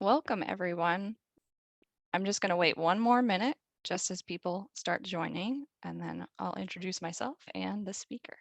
Welcome, everyone. I'm just going to wait one more minute just as people start joining, and then I'll introduce myself and the speaker.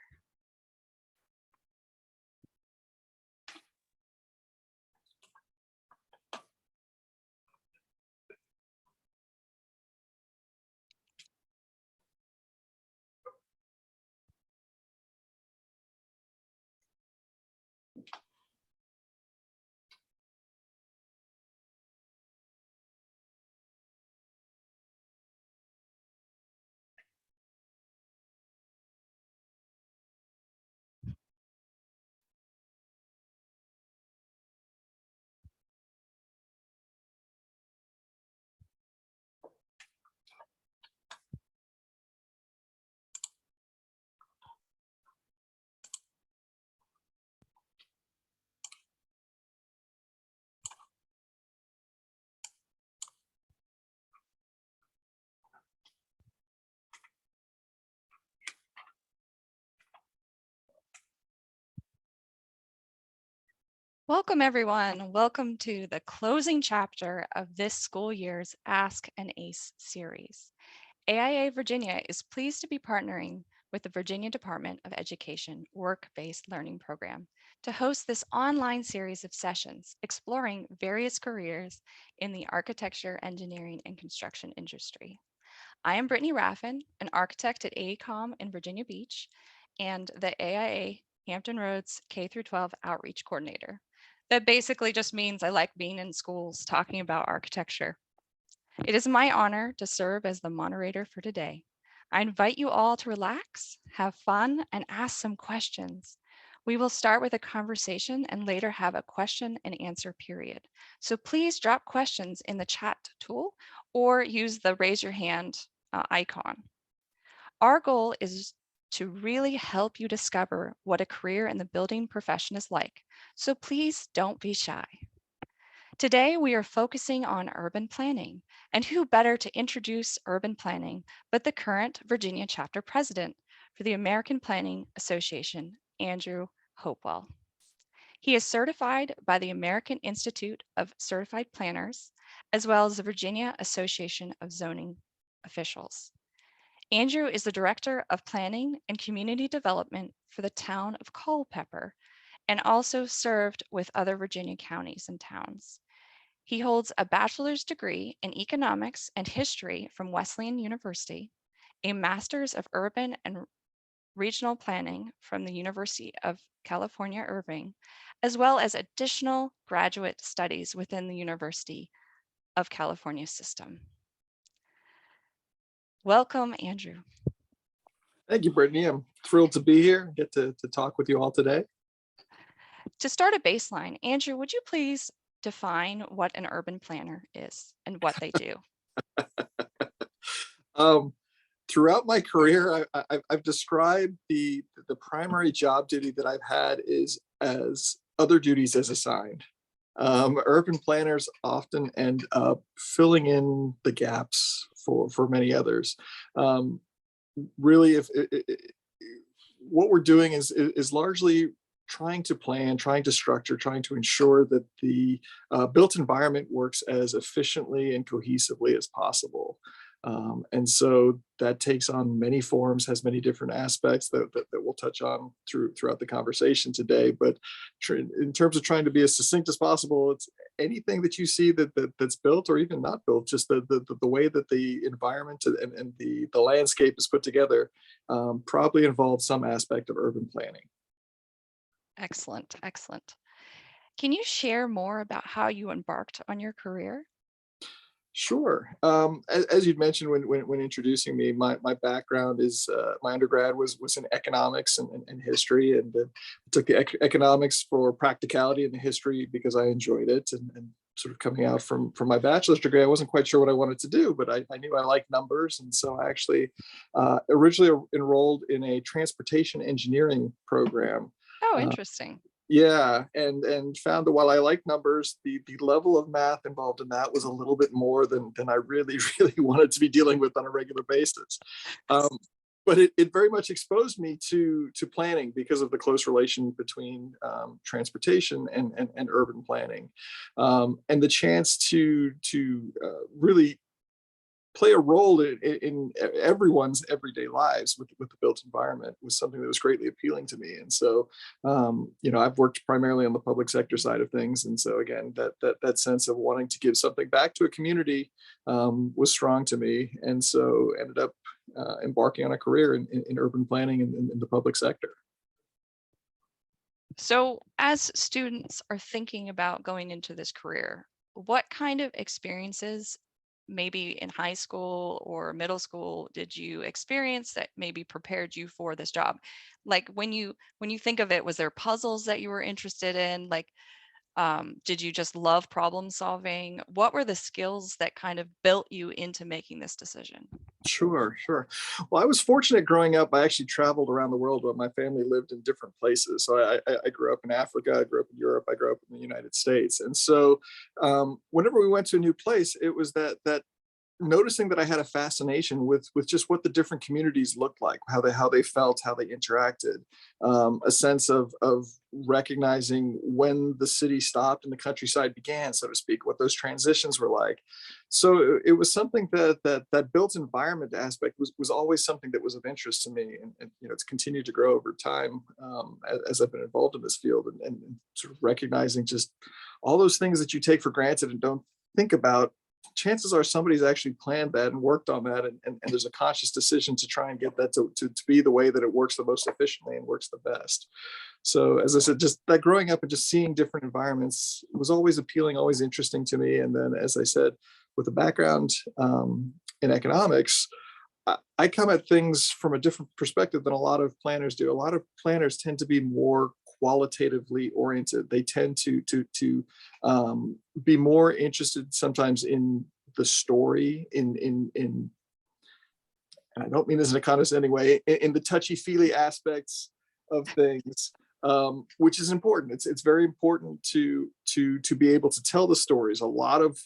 Welcome, everyone. Welcome to the closing chapter of this school year's Ask an ACE series. AIA Virginia is pleased to be partnering with the Virginia Department of Education Work-Based Learning Program to host this online series of sessions exploring various careers in the architecture, engineering, and construction industry. I am Brittany Raffin, an architect at AECOM in Virginia Beach and the AIA Hampton Roads K-12 Outreach Coordinator. That basically just means I like being in schools talking about architecture. It is my honor to serve as the moderator for today. I invite you all to relax, have fun, and ask some questions. We will start with a conversation and later have a question and answer period. So please drop questions in the chat tool or use the raise your hand icon. Our goal is to really help you discover what a career in the building profession is like. So please don't be shy. Today, we are focusing on urban planning, and who better to introduce urban planning but the current Virginia chapter president for the American Planning Association, Andrew Hopewell. He is certified by the American Institute of Certified Planners, as well as the Virginia Association of Zoning Officials. Andrew is the Director of Planning and Community Development for the town of Culpeper, and also served with other Virginia counties and towns. He holds a bachelor's degree in economics and history from Wesleyan University, a master's of urban and regional planning from the University of California, Irvine, as well as additional graduate studies within the University of California system. Welcome, Andrew. Thank you, Brittany. I'm thrilled to be here and get to talk with you all today. To start a baseline, Andrew, would you please define what an urban planner is and what they do? Throughout my career, I've described the primary job duty that I've had is as other duties as assigned. Urban planners often end up filling in the gaps for many others. Really, what we're doing is largely trying to plan, trying to structure, trying to ensure that the built environment works as efficiently and cohesively as possible. And so that takes on many forms, has many different aspects that we'll touch on throughout the conversation today. But in terms of trying to be as succinct as possible, it's anything that you see that's built or even not built, just the way that the environment and the landscape is put together probably involves some aspect of urban planning. Excellent, excellent. Can you share more about how you embarked on your career? Sure. As you'd mentioned when introducing me, my background is my undergrad was in economics and history, and took the economics for practicality and the history because I enjoyed it. And sort of coming out from my bachelor's degree, I wasn't quite sure what I wanted to do, but I knew I liked numbers, and so I actually originally enrolled in a transportation engineering program. Oh, Uh, interesting. yeah, and found that while I like numbers, the level of math involved in that was a little bit more than I really, really wanted to be dealing with on a regular basis. Um, but it very much exposed me to planning because of the close relation between transportation and urban planning, and the chance to really play a role in everyone's everyday lives with the built environment was something that was greatly appealing to me. And so, I've worked primarily on the public sector side of things. And so again, that sense of wanting to give something back to a community was strong to me. And so ended up embarking on a career in urban planning and in the public sector. So, as students are thinking about going into this career, what kind of experiences, maybe in high school or middle school, did you experience that maybe prepared you for this job? Like when you think of it, was there puzzles that you were interested in? Like, did you just love problem solving? What were the skills that kind of built you into making this decision? Sure, sure. Well, I was fortunate growing up. I actually traveled around the world, but my family lived in different places. So I grew up in Africa, I grew up in Europe, I grew up in the United States. And so whenever we went to a new place, it was that noticing that I had a fascination with just what the different communities looked like, how they felt, how they interacted, a sense of recognizing when the city stopped and the countryside began, so to speak, what those transitions were like. So it was something that built environment aspect was always something that was of interest to me, and it's continued to grow over time as I've been involved in this field, and sort of recognizing just all those things that you take for granted and don't think about. Chances are somebody's actually planned that and worked on that, and there's a conscious decision to try and get that to be the way that it works the most efficiently and works the best. So as I said, just that growing up and just seeing different environments was always appealing, always interesting to me. And then, as I said, with a background in economics, I come at things from a different perspective than a lot of planners do. A lot of planners tend to be more qualitatively oriented. They tend to be more interested sometimes in the story, in and I don't mean this in a condescending way, in the touchy feely aspects of things, which is important. It's very important to be able to tell the stories. A lot of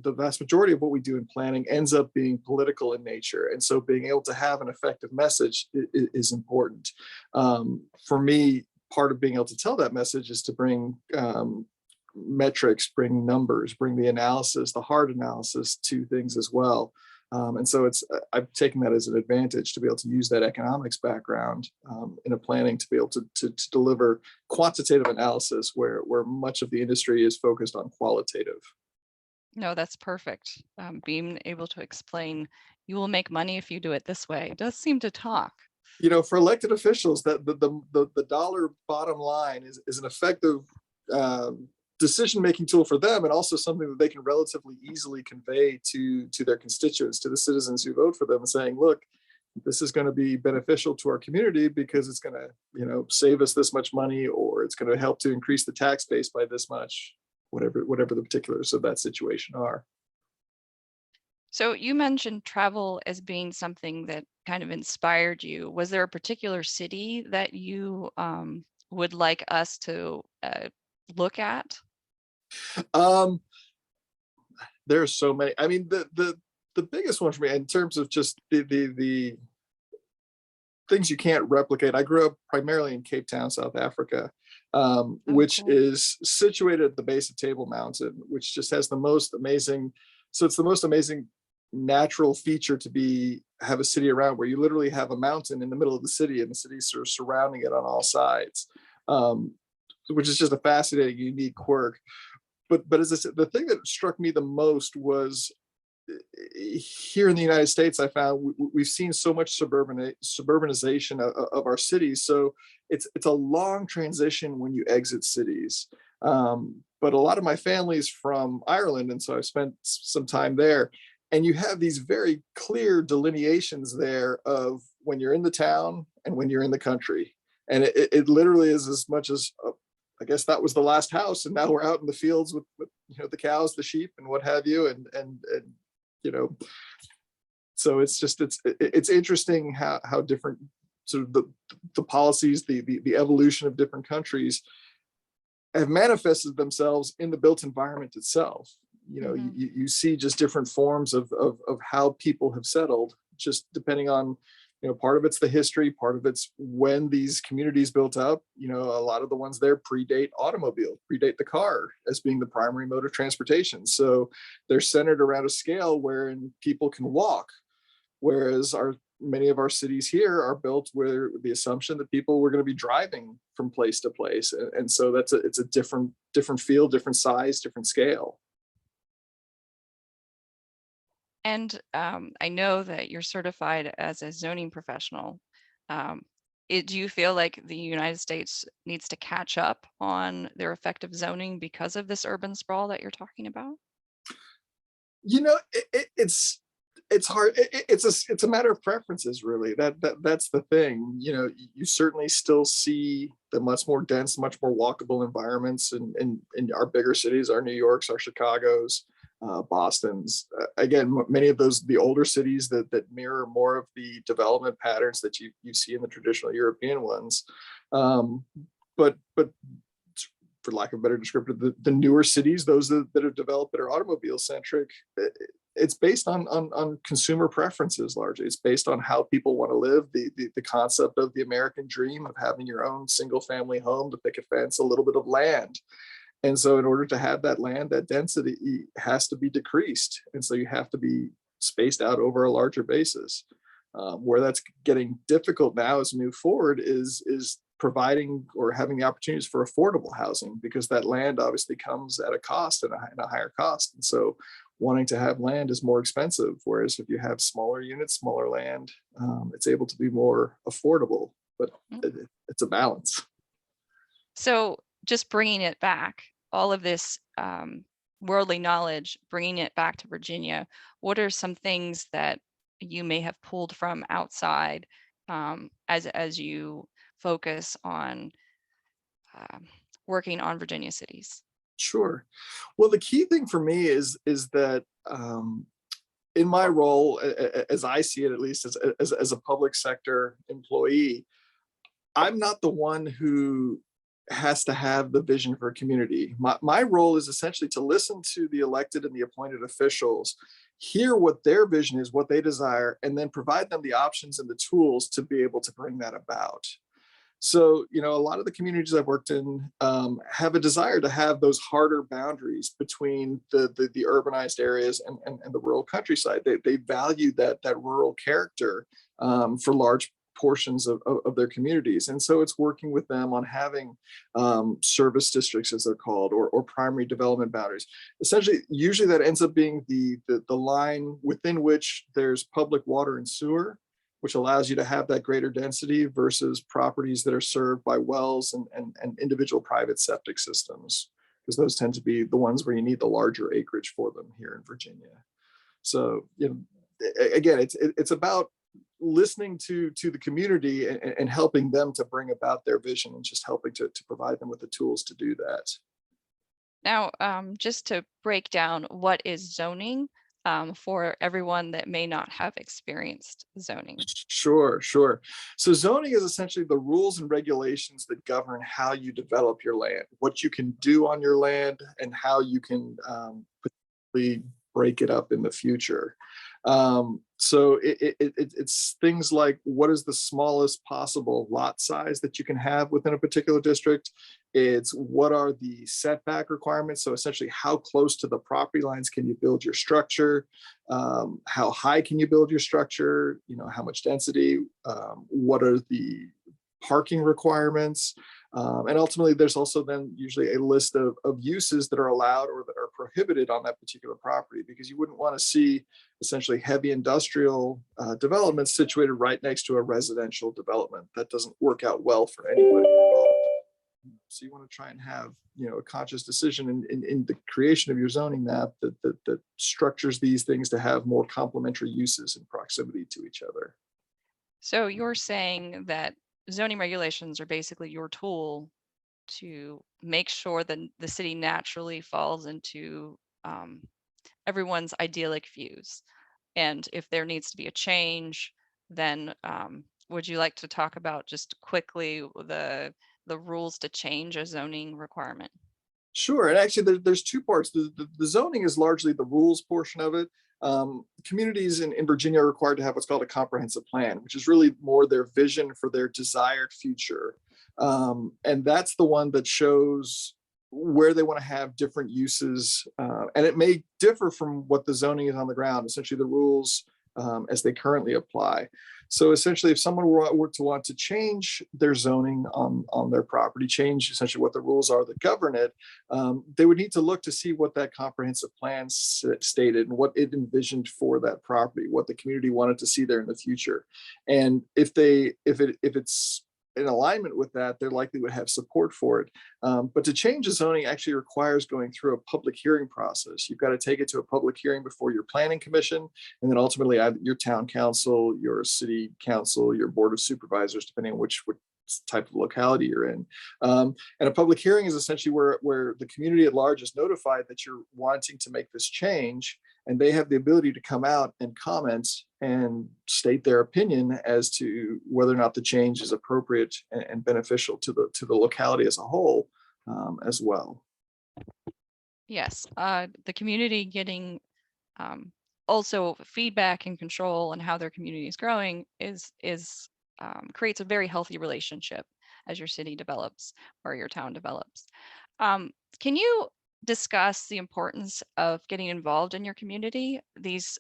the vast majority of what we do in planning ends up being political in nature, and so being able to have an effective message is important. For me, part of being able to tell that message is to bring metrics, bring numbers, bring the analysis, the hard analysis to things as well. And so I've taken that as an advantage to be able to use that economics background in a planning to be able to deliver quantitative analysis where much of the industry is focused on qualitative. No, that's perfect. Being able to explain, you will make money if you do it this way, does seem to talk. For elected officials, that the dollar bottom line is an effective decision making tool for them, and also something that they can relatively easily convey to their constituents, to the citizens who vote for them, and saying, look, this is going to be beneficial to our community because it's going to save us this much money, or it's going to help to increase the tax base by this much, whatever the particulars of that situation are. So you mentioned travel as being something that kind of inspired you. Was there a particular city that you would like us to look at? um there are so many. I mean, the biggest one for me in terms of just the things you can't replicate. I grew up primarily in Cape Town, South Africa, Oh, which cool. is situated at the base of Table Mountain, which just has the most amazing. So it's the most amazing natural feature to have a city around, where you literally have a mountain in the middle of the city, and the city's sort of surrounding it on all sides, which is just a fascinating, unique quirk. But as I said, the thing that struck me the most was here in the United States. I found we've seen so much suburbanization of our cities. So it's a long transition when you exit cities. But a lot of my family's from Ireland, and so I've spent some time there. And you have these very clear delineations there of when you're in the town and when you're in the country. And it literally is as much as I guess that was the last house, and now we're out in the fields with the cows, the sheep, and what have you, and you know so it's interesting how different sort of the policies, the evolution of different countries have manifested themselves in the built environment itself. Hmm. You see just different forms of how people have settled, just depending on Part of it's the history, part of it's when these communities built up. A lot of the ones there predate automobile, predate the car as being the primary mode of transportation. So they're centered around a scale wherein people can walk, whereas our many of our cities here are built with the assumption that people were going to be driving from place to place, and so it's a different feel, different size, different scale. And I know that you're certified as a zoning professional. Um, do you feel like the United States needs to catch up on their effective zoning because of this urban sprawl that you're talking about? It's hard. It's a matter of preferences, really. That's the thing. You certainly still see the much more dense, much more walkable environments in our bigger cities, our New Yorks, our Chicago's, Boston's. Again, many of those the older cities that mirror more of the development patterns that you see in the traditional European ones. Um, but for lack of a better descriptor, the newer cities, those that have developed that are automobile centric, it's based on consumer preferences largely. It's based on how people want to live. The concept of the American dream of having your own single family home, the picket fence, a little bit of land. And so in order to have that land, that density has to be decreased. And so you have to be spaced out over a larger basis. Where that's getting difficult now as we move forward is providing or having the opportunities for affordable housing, because that land obviously comes at a cost and a higher cost. And so wanting to have land is more expensive. Whereas if you have smaller units, smaller land, it's able to be more affordable, but Mm. it's a balance. So just bringing it back, all of this worldly knowledge, bringing it back to Virginia, what are some things that you may have pulled from outside as you focus on um, working on Virginia cities? Sure. Well, the key thing for me is that in my role, as I see it, at least as a public sector employee, I'm not the one who has to have the vision for a community. My role is essentially to listen to the elected and the appointed officials, hear what their vision is, what they desire, and then provide them the options and the tools to be able to bring that about. So, a lot of the communities I've worked in have a desire to have those harder boundaries between the urbanized areas and the rural countryside. They value that rural character for large portions of their communities. And so it's working with them on having service districts, as they're called, or primary development boundaries. Essentially, usually that ends up being the line within which there's public water and sewer, which allows you to have that greater density versus properties that are served by wells and individual private septic systems, because those tend to be the ones where you need the larger acreage for them here in Virginia. So, again, it's about listening to the community and helping them to bring about their vision, and just helping to provide them with the tools to do that. Now, just to break down what is zoning for everyone that may not have experienced zoning. Sure, sure. So zoning is essentially the rules and regulations that govern how you develop your land, what you can do on your land, and how you can potentially break it up in the future. So it's things like, what is the smallest possible lot size that you can have within a particular district? It's what are the setback requirements? So essentially, how close to the property lines can you build your structure? How high can you build your structure? How much density? What are the parking requirements? And ultimately, there's also then usually a list of uses that are allowed or that are prohibited on that particular property, because you wouldn't want to see essentially heavy industrial developments situated right next to a residential development. That doesn't work out well for anybody involved. So you want to try and have a conscious decision in the creation of your zoning map that structures these things to have more complementary uses in proximity to each other. So you're saying that zoning regulations are basically your tool to make sure that the city naturally falls into um, everyone's idyllic views. And if there needs to be a change, then would you like to talk about just quickly the rules to change a zoning requirement? Sure. And actually, there's two parts. The zoning is largely the rules portion of it. Communities in Virginia are required to have what's called a comprehensive plan, which is really more their vision for their desired future. And that's the one that shows where they want to have different uses. And it may differ from what the zoning is on the ground, essentially the rules as they currently apply. So essentially, if someone were to want to change their zoning on their property, change essentially what the rules are that govern it, they would need to look to see what that comprehensive plan stated and what it envisioned for that property, what the community wanted to see there in the future. And if it's in alignment with that, they're likely would have support for it. But to change the zoning actually requires going through a public hearing process. You've got to take it to a public hearing before your planning commission, and then ultimately either your town council, your city council, your board of supervisors, depending on which type of locality you're in. And a public hearing is essentially where the community at large is notified that you're wanting to make this change, and they have the ability to come out and comment and state their opinion as to whether or not the change is appropriate and beneficial to the locality as a whole, as well. Yes, the community getting um, also feedback and control and how their community is growing is creates a very healthy relationship as your city develops or your town develops. Can you discuss the importance of getting involved in your community? These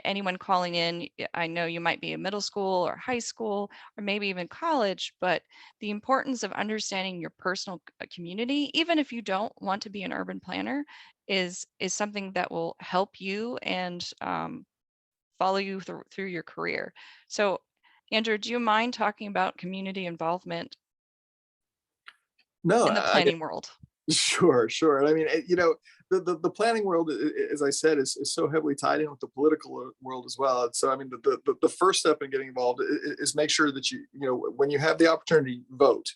anyone calling in, I know you might be a middle school or high school or maybe even college, but the importance of understanding your personal community, even if you don't want to be an urban planner, is something that will help you and follow you through your career. So, Andrew, do you mind talking about community involvement No, in the planning world? sure, sure. And I mean, the planning world, as I said, is so heavily tied in with the political world as well. And so, I mean, the first step in getting involved is make sure that when you have the opportunity, vote.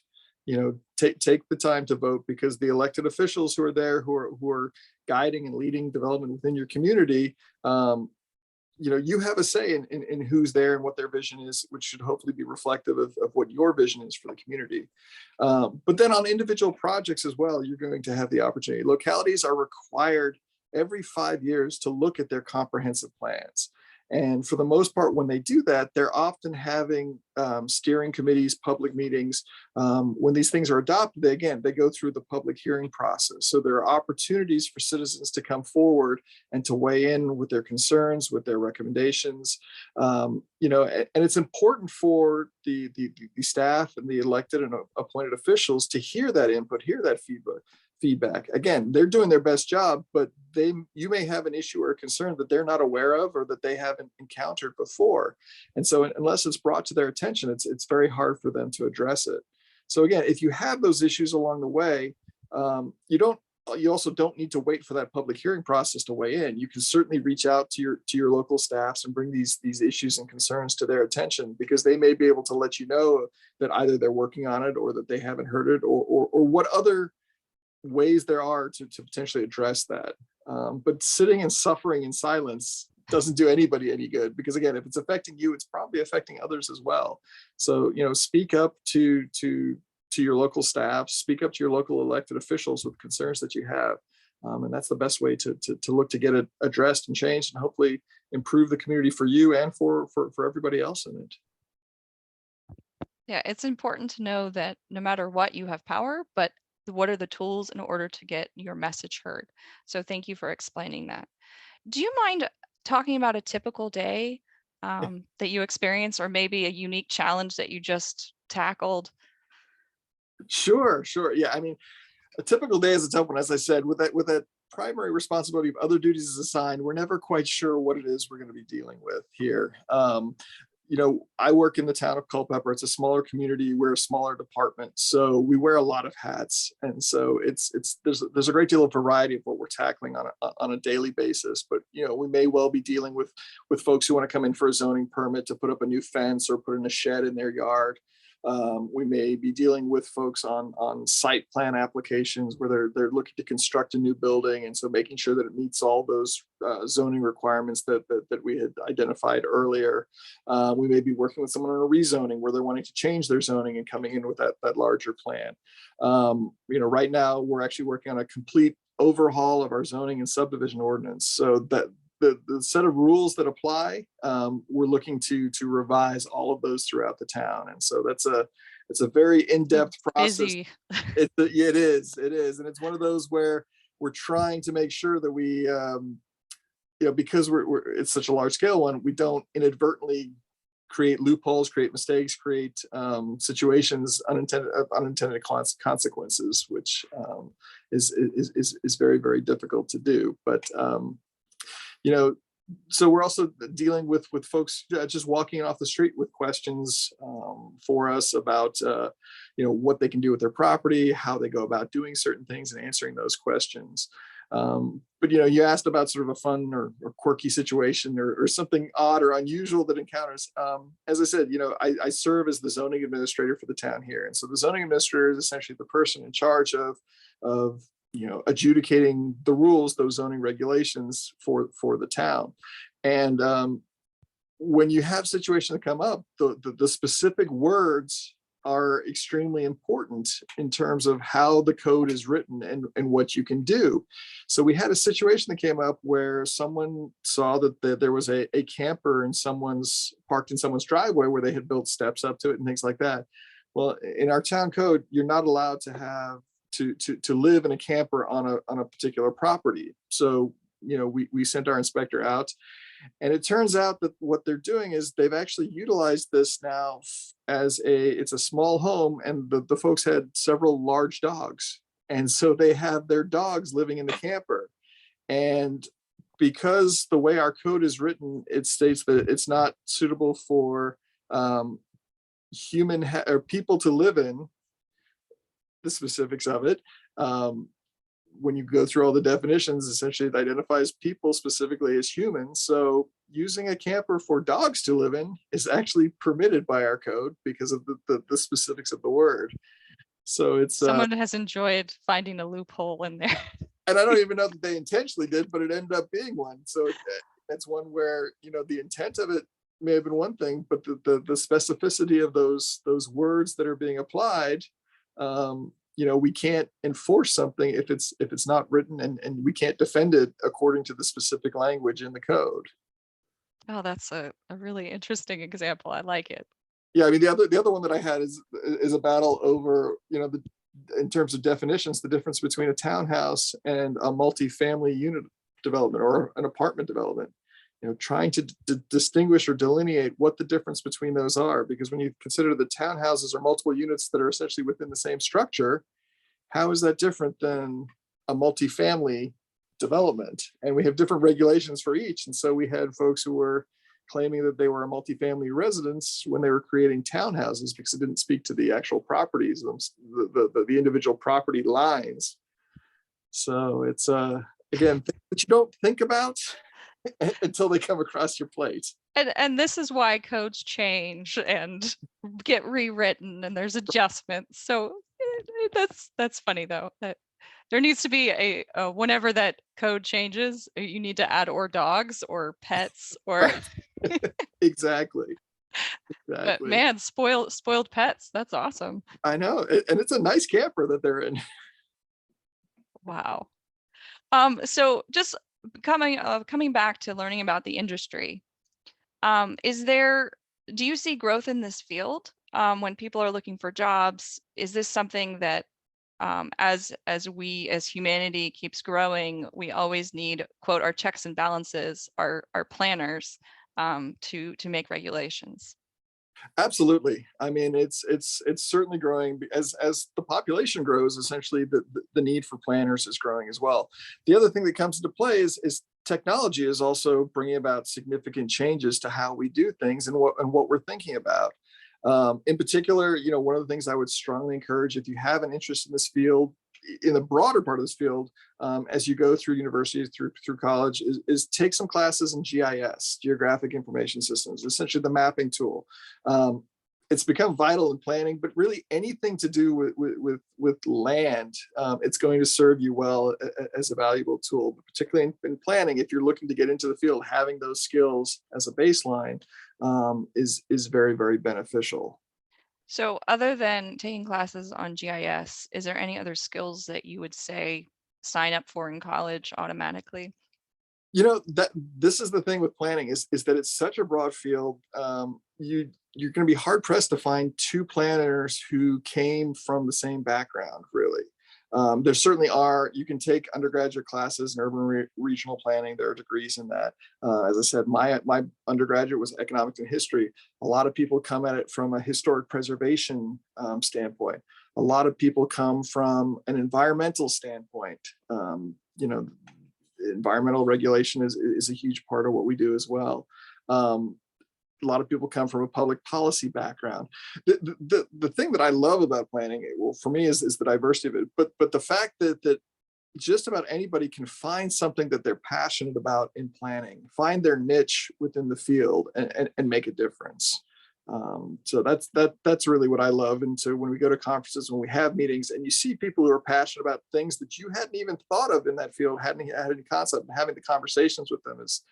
Take the time to vote, because the elected officials who are there, who are guiding and leading development within your community, you have a say in who's there and what their vision is, which should hopefully be reflective of what your vision is for the community. But then on individual projects as well, you're going to have the opportunity. Localities are required every 5 years to look at their comprehensive plans. And for the most part, when they do that, they're often having steering committees, public meetings. When these things are adopted, they go through the public hearing process. So there are opportunities for citizens to come forward and to weigh in with their concerns, with their recommendations. And it's important for the staff and the elected and appointed officials to hear that input, hear that feedback. Again, they're doing their best job, but you may have an issue or a concern that they're not aware of or that they haven't encountered before. And so unless it's brought to their attention, it's very hard for them to address it. So again, if you have those issues along the way, you also don't need to wait for that public hearing process to weigh in. You can certainly reach out to your local staffs and bring these issues and concerns to their attention, because they may be able to let you know that either they're working on it or that they haven't heard it, or what other ways there are to potentially address that. But sitting and suffering in silence doesn't do anybody any good, because again, if it's affecting you, it's probably affecting others as well. So speak up to your local staff, speak up to your local elected officials with concerns that you have, and that's the best way to look to get it addressed and changed, and hopefully improve the community for you and for everybody else in it. Yeah, it's important to know that no matter what, you have power, but what are the tools in order to get your message heard? So thank you for explaining that. Do you mind talking about a typical day that you experience, or maybe a unique challenge that you just tackled? Sure, sure. Yeah, I mean, a typical day is a tough one. As I said, with that primary responsibility of other duties is assigned, we're never quite sure what it is we're going to be dealing with here. I work in the town of Culpeper. It's a smaller community. We're a smaller department, so we wear a lot of hats, and so there's a great deal of variety of what we're tackling on a daily basis. But we may well be dealing with folks who want to come in for a zoning permit to put up a new fence or put in a shed in their yard. We may be dealing with folks on site plan applications where they're looking to construct a new building, and so making sure that it meets all those zoning requirements that we had identified earlier. We may be working with someone on a rezoning where they're wanting to change their zoning and coming in with that larger plan. Right now we're actually working on a complete overhaul of our zoning and subdivision ordinance, so that the set of rules that apply, we're looking to revise all of those throughout the town, and so it's a very So in-depth process. busy. It is, and it's one of those where we're trying to make sure that we, because it's such a large scale one, we don't inadvertently create loopholes, create mistakes, create situations, unintended consequences, which is very, very difficult to do. But so we're also dealing with folks just walking off the street with questions for us about what they can do with their property, how they go about doing certain things, and answering those questions. But you asked about sort of a fun or quirky situation or something odd or unusual that encounters. As I said, I serve as the zoning administrator for the town here, and so the zoning administrator is essentially the person in charge of adjudicating the rules, those zoning regulations for the town. And when you have situations that come up, the specific words are extremely important in terms of how the code is written and what you can do. So we had a situation that came up where someone saw that there was a camper parked in someone's driveway where they had built steps up to it and things like that. Well, in our town code, you're not allowed to have to live in a camper on a particular property. So we sent our inspector out, and it turns out that what they're doing is they've actually utilized this now as it's a small home, and the folks had several large dogs, and so they have their dogs living in the camper. And because the way our code is written, it states that it's not suitable for or people to live in, the specifics of it. When you go through all the definitions, essentially it identifies people specifically as humans. So using a camper for dogs to live in is actually permitted by our code because of the specifics of the word. So it's Someone has enjoyed finding a loophole in there. and I don't even know that they intentionally did, but it ended up being one. So that's one where the intent of it may have been one thing, but the specificity of those words that are being applied, we can't enforce something if it's not written, and we can't defend it according to the specific language in the code. Oh, that's a really interesting example. I like it. Yeah, I mean the other one that I had is a battle over in terms of definitions, the difference between a townhouse and a multifamily unit development or an apartment development. Trying to distinguish or delineate what the difference between those are, because when you consider the townhouses are multiple units that are essentially within the same structure, how is that different than a multifamily development? And we have different regulations for each. And so we had folks who were claiming that they were a multifamily residence when they were creating townhouses because it didn't speak to the actual properties, the individual property lines. So it's again, things that you don't think about until they come across your plate. And this is why codes change and get rewritten, and there's adjustments. So that's funny though, that there needs to be a whenever that code changes, you need to add or dogs or pets or Right. Exactly. but man, spoiled pets. That's awesome. I know, and it's a nice camper that they're in. Wow. So just coming back to learning about the industry, do you see growth in this field when people are looking for jobs? Is this something that as humanity keeps growing, we always need, quote, our checks and balances, our planners to make regulations? Absolutely. I mean, it's certainly growing as the population grows. Essentially, the need for planners is growing as well. The other thing that comes into play is technology is also bringing about significant changes to how we do things and what we're thinking about. In particular, one of the things I would strongly encourage, if you have an interest in this field, in the broader part of this field, as you go through university, through college, is take some classes in GIS, Geographic Information Systems, essentially the mapping tool. it's become vital in planning, but really anything to do with land, it's going to serve you well as a valuable tool, but particularly in planning. If you're looking to get into the field, having those skills as a baseline is very, very beneficial. So other than taking classes on GIS, is there any other skills that you would say sign up for in college automatically? That this is the thing with planning is that it's such a broad field. You're going to be hard pressed to find two planners who came from the same background, really. There certainly are. You can take undergraduate classes in regional planning. There are degrees in that. As I said, my undergraduate was economics and history. A lot of people come at it from a historic preservation standpoint. A lot of people come from an environmental standpoint. Environmental regulation is a huge part of what we do as well. A lot of people come from a public policy background. The thing that I love about planning, well, for me, is the diversity of it. But the fact that just about anybody can find something that they're passionate about in planning, find their niche within the field, and make a difference. So that's really what I love. And so when we go to conferences, when we have meetings, and you see people who are passionate about things that you hadn't even thought of in that field, hadn't had any concept, and having the conversations with them is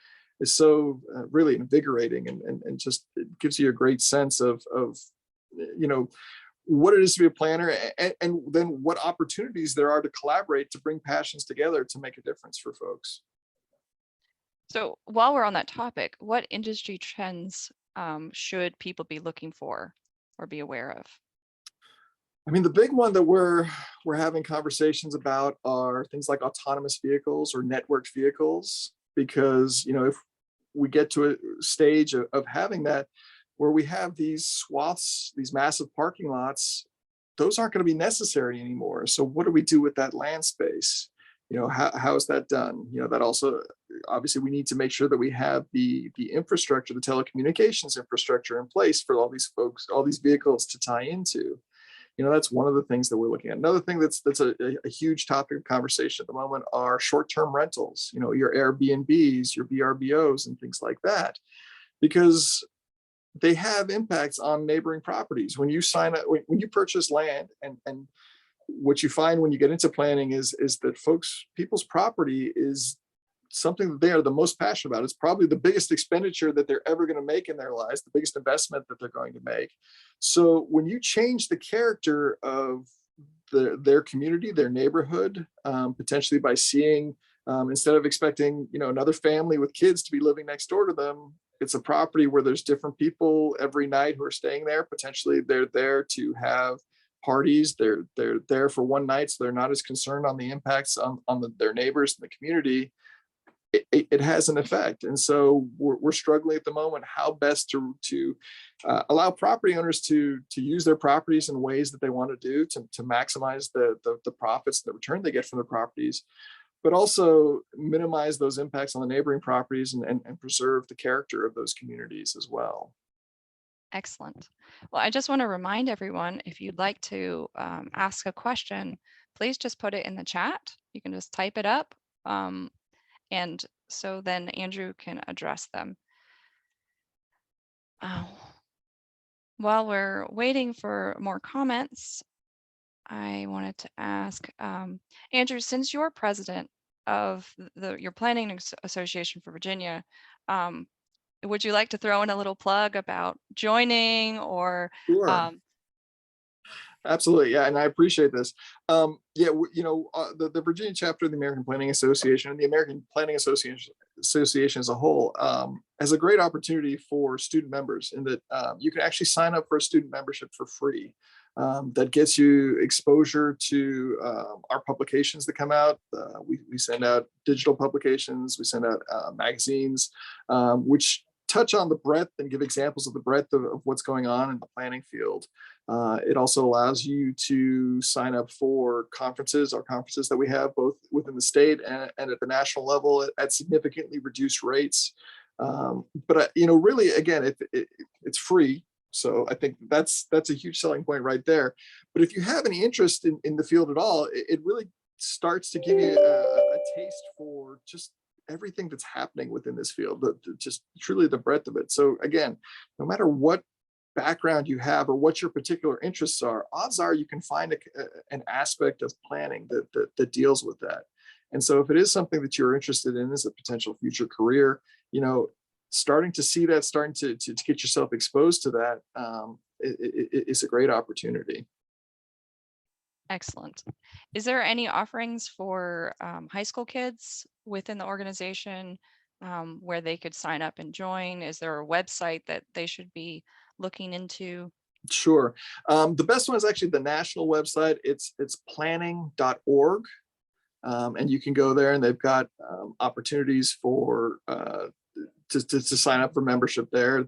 so really invigorating, and just it gives you a great sense of you know what it is to be a planner, and then what opportunities there are to collaborate to bring passions together to make a difference for folks. So while we're on that topic, what industry trends should people be looking for or be aware of? I mean, the big one that we're having conversations about are things like autonomous vehicles or networked vehicles, because if we get to a stage of having that, where we have these swaths, these massive parking lots, those aren't going to be necessary anymore. So what do we do with that land space? How is that done? That also, obviously, we need to make sure that we have the infrastructure, the telecommunications infrastructure in place for all these folks, all these vehicles to tie into. That's one of the things that we're looking at. Another thing that's a huge topic of conversation at the moment are short-term rentals, your Airbnbs, your VRBOs, and things like that, because they have impacts on neighboring properties. When you sign up, when you purchase land, and what you find when you get into planning is that people's property is something that they are the most passionate about. It's probably the biggest expenditure that they're ever going to make in their lives, the biggest investment that they're going to make. So when you change the character of their community, their neighborhood, potentially by seeing, instead of expecting, another family with kids to be living next door to them, it's a property where there's different people every night who are staying there. Potentially they're there to have parties. They're there for one night, so they're not as concerned on the impacts on their neighbors and the community. It has an effect. And so we're struggling at the moment how best to allow property owners to use their properties in ways that they want to do to maximize the profits, the return they get from their properties, but also minimize those impacts on the neighboring properties, and preserve the character of those communities as well. Excellent. Well, I just want to remind everyone, if you'd like to ask a question, please just put it in the chat. You can just type it up. And so then Andrew can address them. While we're waiting for more comments, I wanted to ask, Andrew, since you're president of your Planning Association for Virginia, would you like to throw in a little plug about joining, or Sure. Absolutely, yeah, and I appreciate this. Yeah, the Virginia chapter of the American Planning Association, and the American Planning Association as a whole, has a great opportunity for student members in that you can actually sign up for a student membership for free. That gets you exposure to our publications that come out. We send out digital publications, we send out magazines, which touch on the breadth and give examples of the breadth of what's going on in the planning field. It also allows you to sign up for conferences, our conferences that we have both within the state and at the national level at significantly reduced rates. But really, again, it's free. So I think that's a huge selling point right there. But if you have any interest in the field at all, it really starts to give you a taste for just everything that's happening within this field, just truly the breadth of it. So again, no matter what background you have or what your particular interests are, odds are you can find an aspect of planning that deals with that. And so if it is something that you're interested in as a potential future career, starting to see that, starting to get yourself exposed to that, is a great opportunity. Excellent. Is there any offerings for high school kids within the organization where they could sign up and join? Is there a website that they should be looking into? Sure. The best one is actually the national website. It's planning.org. And you can go there, and they've got opportunities for to sign up for membership there.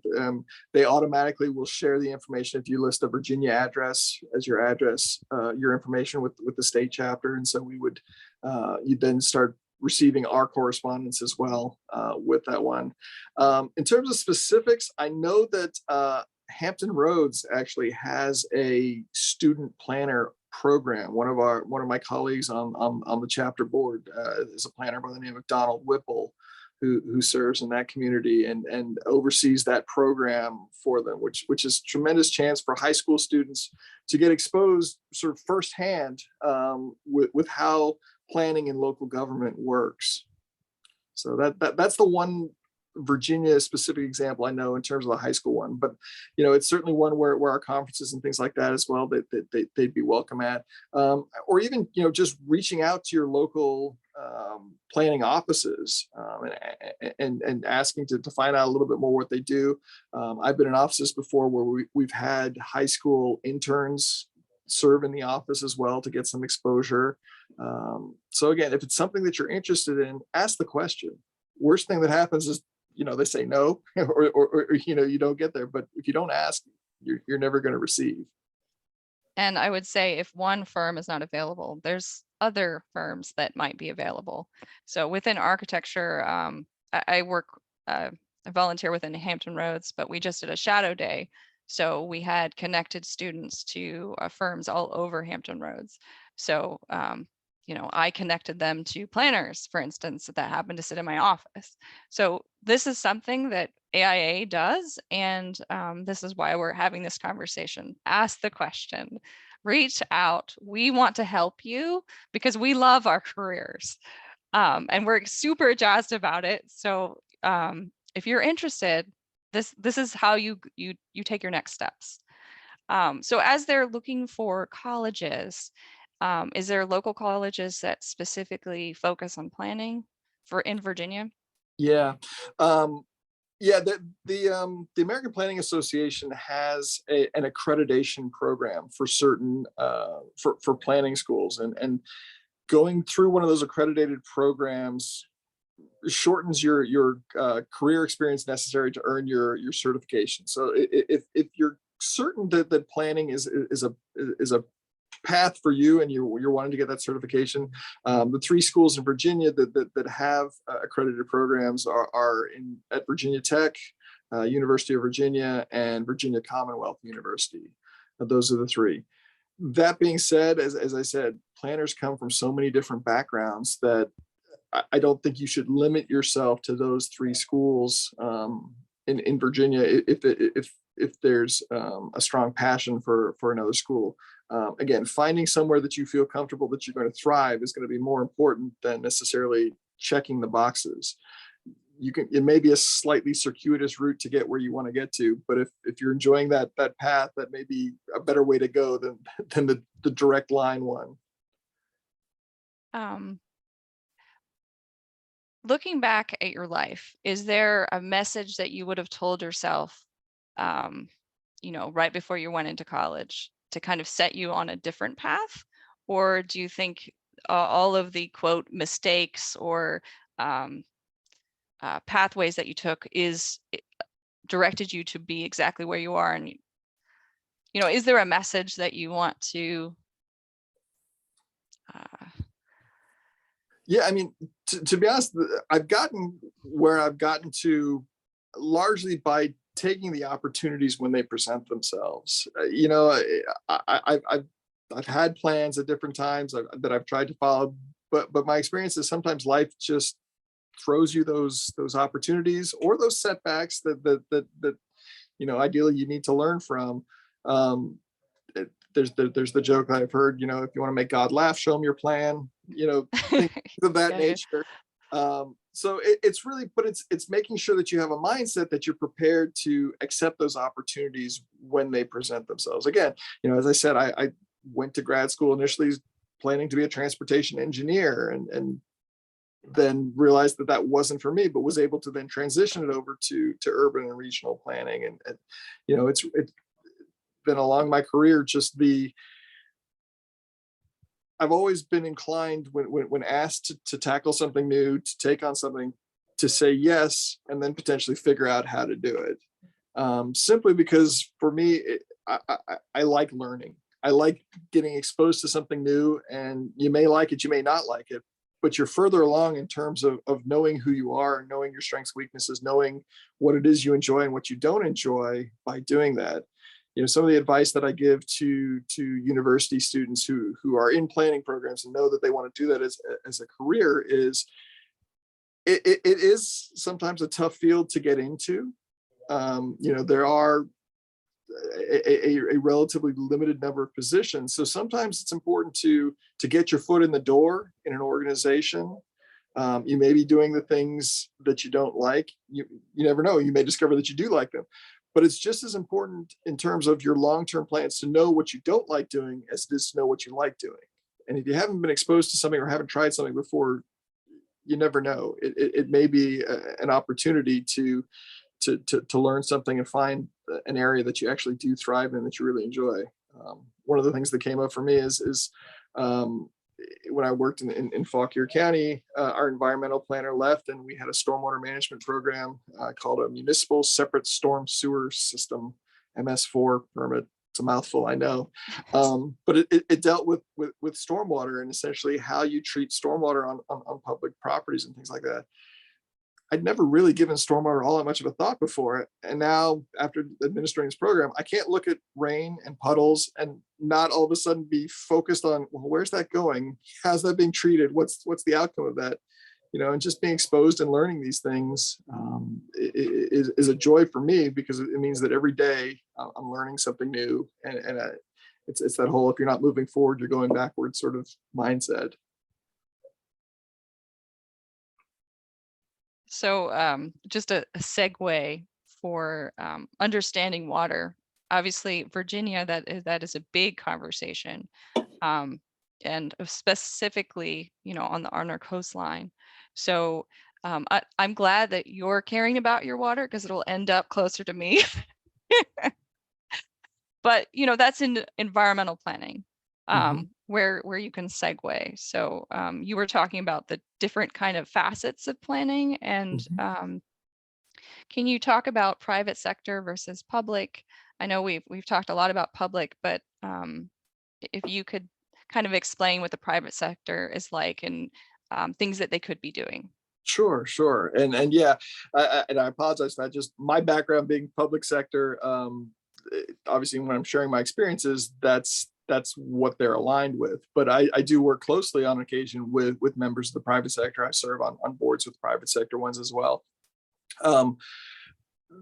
They automatically will share the information if you list a Virginia address as your address, your information with the state chapter, and so you then start receiving our correspondence as well with that one. In terms of specifics, I know that Hampton Roads actually has a student planner program. One of my colleagues on the chapter board is a planner by the name of Donald Whipple, who serves in that community and oversees that program for them, which is a tremendous chance for high school students to get exposed sort of firsthand with how planning in local government works. So that's the one Virginia specific example I know in terms of the high school one, but it's certainly one where our conferences and things like that as well, they'd be welcome at, or even just reaching out to your local planning offices and asking to find out a little bit more what they do. I've been in offices before where we've had high school interns serve in the office as well to get some exposure. So again, if it's something that you're interested in, ask the question. Worst thing that happens is they say no, or you don't get there. But if you don't ask, you're never going to receive. And I would say if one firm is not available, there's other firms that might be available. So within architecture, I work, I volunteer within Hampton Roads, but we just did a shadow day. So we had connected students to firms all over Hampton Roads. So I connected them to planners, for instance, that happened to sit in my office. So this is something that AIA does, and this is why we're having this conversation. Ask the question, reach out. We want to help you because we love our careers, and we're super jazzed about it. So if you're interested, this is how you take your next steps. So as they're looking for colleges, is there local colleges that specifically focus on planning in Virginia? Yeah. Yeah, the American Planning Association has an accreditation program for certain for planning schools, and going through one of those accredited programs shortens your career experience necessary to earn your certification. So if you're certain that planning is a path for you and you're wanting to get that certification, the three schools in Virginia that have accredited programs are at Virginia Tech, University of Virginia, and Virginia Commonwealth University. Those are the three. That being said, as I said, planners come from so many different backgrounds that I don't think you should limit yourself to those three schools in Virginia if there's a strong passion for another school. Again, finding somewhere that you feel comfortable that you're going to thrive is going to be more important than necessarily checking the boxes. It may be a slightly circuitous route to get where you want to get to, but if you're enjoying that path, that may be a better way to go than the direct line one. Looking back at your life, is there a message that you would have told yourself, right before you went into college to kind of set you on a different path? Or do you think all of the quote mistakes or pathways that you took directed you to be exactly where you are? And, is there a message that you want to Yeah, I mean, to be honest, I've gotten where I've gotten to largely by taking the opportunities when they present themselves. I've had plans at different times that I've tried to follow, but my experience is sometimes life just throws you those opportunities or those setbacks that ideally you need to learn from. There's the joke I've heard, if you want to make God laugh, show him your plan, things of that Yeah, yeah. nature. So it's really, but it's making sure that you have a mindset that you're prepared to accept those opportunities when they present themselves. Again, as I said, I went to grad school initially planning to be a transportation engineer, and then realized that that wasn't for me, but was able to then transition it over to urban and regional planning. And it's been along my career, just I've always been inclined when asked to tackle something new, to take on something, to say yes, and then potentially figure out how to do it. Simply because for me, I like learning. I like getting exposed to something new, and you may like it, you may not like it, but you're further along in terms of knowing who you are, knowing your strengths, weaknesses, knowing what it is you enjoy and what you don't enjoy by doing that. Some of the advice that I give to university students who are in planning programs and know that they want to do that as a career is, it is sometimes a tough field to get into. There are a relatively limited number of positions. So sometimes it's important to get your foot in the door in an organization. You may be doing the things that you don't like. You never know. You may discover that you do like them. But it's just as important in terms of your long-term plans to know what you don't like doing as it is to know what you like doing. And if you haven't been exposed to something or haven't tried something before, you never know. It may be an opportunity to learn something and find an area that you actually do thrive in, that you really enjoy. One of the things that came up for me is um, when I worked in Fauquier County, our environmental planner left, and we had a stormwater management program called a Municipal Separate Storm Sewer System, MS4 permit. It's a mouthful, I know, but it dealt with stormwater and essentially how you treat stormwater on public properties and things like that. I'd never really given stormwater all that much of a thought before. And now, after administering this program, I can't look at rain and puddles and not all of a sudden be focused on, well, where's that going? How's that being treated? What's the outcome of that? And just being exposed and learning these things is a joy for me, because it means that every day I'm learning something new. And it's that whole, if you're not moving forward, you're going backwards sort of mindset. So just a segue for understanding water. Obviously, Virginia, that is a big conversation, and specifically, on our coastline. So I'm glad that you're caring about your water, because it'll end up closer to me. But that's in environmental planning, Mhm. where you can segue. So you were talking about the different kind of facets of planning, and Mhm. can you talk about private sector versus public? I know we've talked a lot about public, but if you could kind of explain what the private sector is like, and things that they could be doing. Sure, sure, and yeah, and I apologize for that. Just my background being public sector, obviously, when I'm sharing my experiences, that's what they're aligned with. But I do work closely on occasion with members of the private sector. I serve on boards with private sector ones as well. Um,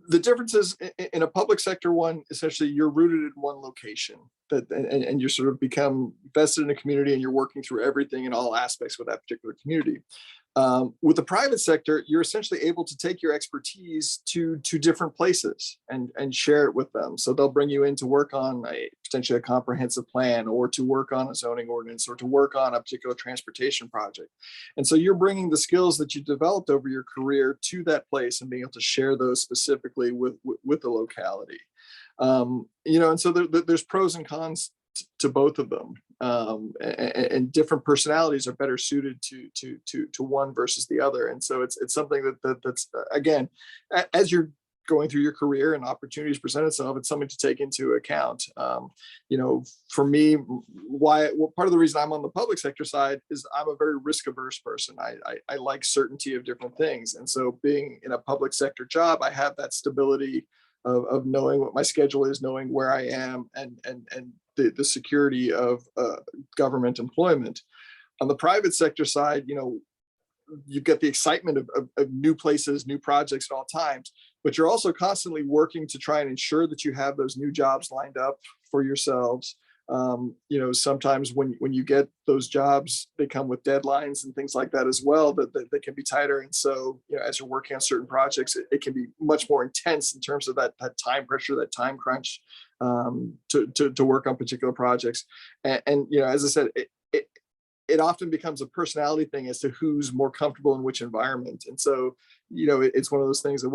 the difference is in a public sector one, essentially you're rooted in one location, and you sort of become vested in a community, and you're working through everything in all aspects with that particular community. With the private sector, you're essentially able to take your expertise to different places and share it with them. So they'll bring you in to work on potentially a comprehensive plan, or to work on a zoning ordinance, or to work on a particular transportation project. And so you're bringing the skills that you developed over your career to that place, and being able to share those specifically with the locality. And so there's pros and cons to both of them, and different personalities are better suited to one versus the other. And so it's something that's again, as you're going through your career and opportunities present itself, it's something to take into account. For me, part of the reason I'm on the public sector side is I'm a very risk averse person. I like certainty of different things, and so being in a public sector job, I have that stability of knowing what my schedule is, knowing where I am, and the security of government employment. On the private sector side, you've got the excitement of new places, new projects at all times, but you're also constantly working to try and ensure that you have those new jobs lined up for yourselves. Sometimes when you get those jobs, they come with deadlines and things like that as well, that can be tighter. And so, as you're working on certain projects, it can be much more intense in terms of that time pressure, that time crunch, to work on particular projects. And as I said, it often becomes a personality thing as to who's more comfortable in which environment. And so, it's one of those things as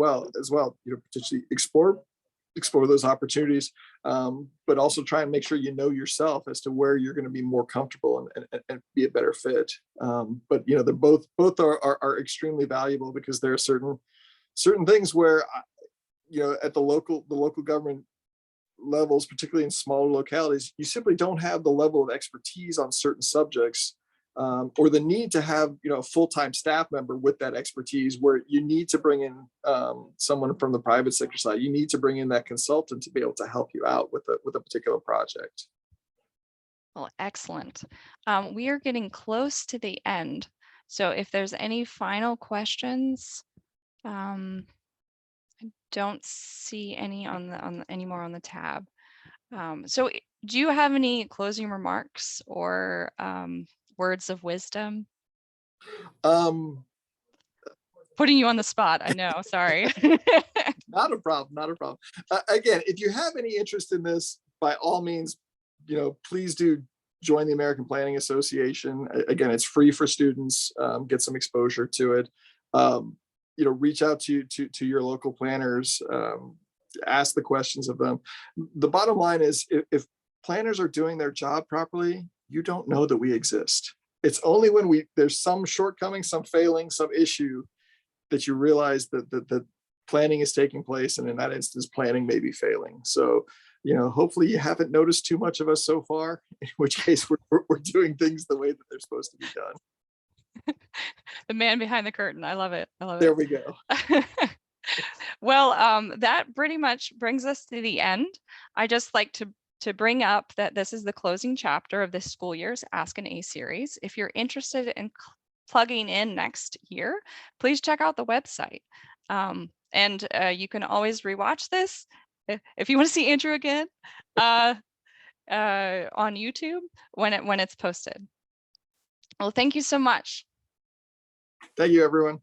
well, potentially explore those opportunities, but also try and make sure you know yourself as to where you're going to be more comfortable and be a better fit. But they're both are extremely valuable, because there are certain things where at the local government levels, particularly in smaller localities, you simply don't have the level of expertise on certain subjects, or the need to have a full-time staff member with that expertise, where you need to bring in someone from the private sector side. You need to bring in that consultant to be able to help you out with a particular project. Well, excellent. We are getting close to the end. So if there's any final questions, I don't see any anymore on the tab. So do you have any closing remarks or words of wisdom? Um, Putting you on the spot, I know, sorry. Not a problem, not a problem. Again, if you have any interest in this, by all means, please do join the American Planning Association. Again, it's free for students. Get some exposure to it. Reach out to your local planners. Ask the questions of them. The bottom line is, if planners are doing their job properly, you don't know that we exist. It's only when there's some shortcoming, some failing, some issue, that you realize that planning is taking place, and in that instance, planning may be failing. So, hopefully you haven't noticed too much of us so far, in which case we're doing things the way that they're supposed to be done. The man behind the curtain. I love it. I love There it. we go. Well, that pretty much brings us to the end. I just like to bring up that this is the closing chapter of this school year's Ask an A series. If you're interested in plugging in next year, please check out the website. And you can always rewatch this if you want to see Andrew again on YouTube when it's posted. Well, thank you so much. Thank you, everyone.